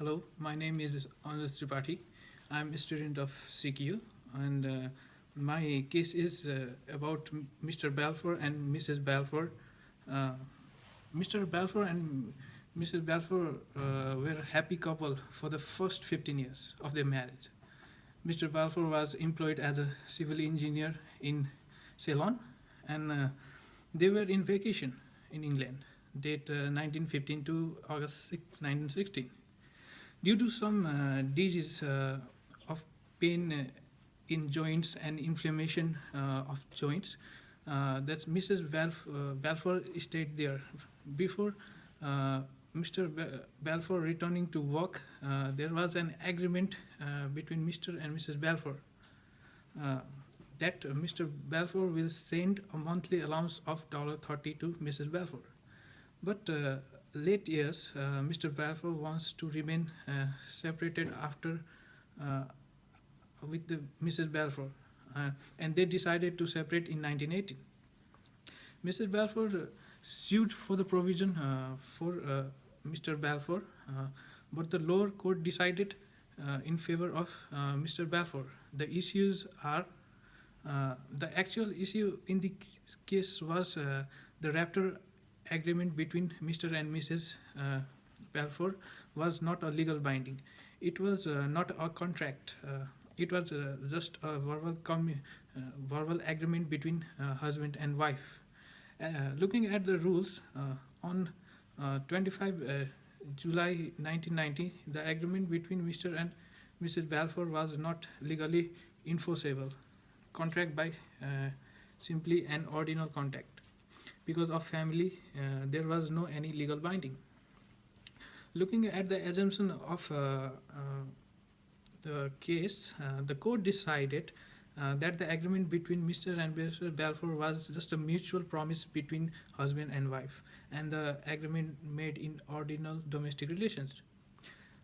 Hello, my name is Anand Tripathi. I'm a student of CQ, and my case is about Mr. Balfour and Mrs. Balfour. Uh, Mr. Balfour and Mrs. Balfour were a happy couple for the first 15 years of their marriage. Mr. Balfour was employed as a civil engineer in Ceylon, and they were in vacation in England, date 1915 to August 1916. Due to some disease of pain in joints and inflammation of joints, that Mrs. Balfour stayed there. Before Mr. Balfour returning to work, there was an agreement between Mr. and Mrs. Balfour that Mr. Balfour will send a monthly allowance of $30 to Mrs. Balfour. But late years, Mr. Balfour wants to remain separated after with the Mrs. Balfour, and they decided to separate in 1918. Mrs. Balfour sued for the provision for Mr. Balfour, but the lower court decided in favor of Mr. Balfour. The issues are the actual issue in the case was the raptor agreement between Mr. and Mrs. Balfour was not a legal binding. It was not a contract. It was just a verbal agreement between husband and wife. Looking at the rules, on 25 July 1990, the agreement between Mr. and Mrs. Balfour was not legally enforceable. Contract by simply an ordinal contract. Because of family, there was no any legal binding. Looking at the assumption of the case, the court decided that the agreement between Mr. and Mrs. Balfour was just a mutual promise between husband and wife, and the agreement made in ordinal domestic relations.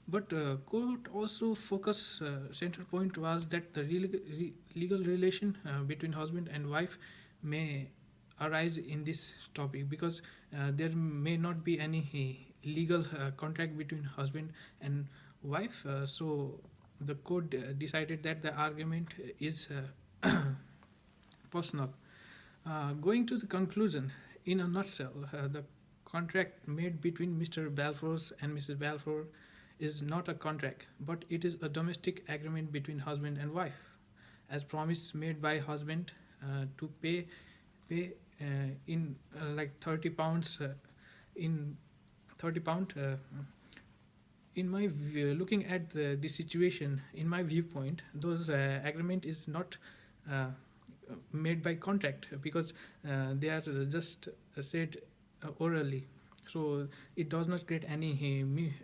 But court also focus central point was that the legal relation between husband and wife may arise in this topic because there may not be any legal contract between husband and wife. So the court decided that the argument is personal. Going to the conclusion, in a nutshell, the contract made between Mr. Balfour and Mrs. Balfour is not a contract, but it is a domestic agreement between husband and wife, as promise made by husband to pay in like £30 in £30. In my view, looking at the situation, in my viewpoint, those agreement is not made by contract because they are just said orally. So it does not create any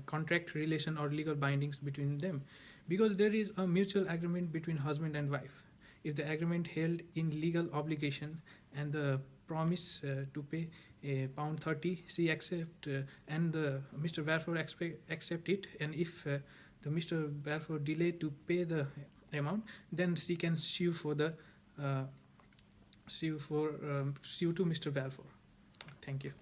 contract relation or legal bindings between them because there is a mutual agreement between husband and wife. If the agreement held in legal obligation and the promise to pay £30, she accept and the Mr. Balfour accept it, and if the Mr. Balfour delay to pay the amount, then she can sue for the sue to Mr. Balfour. Thank you.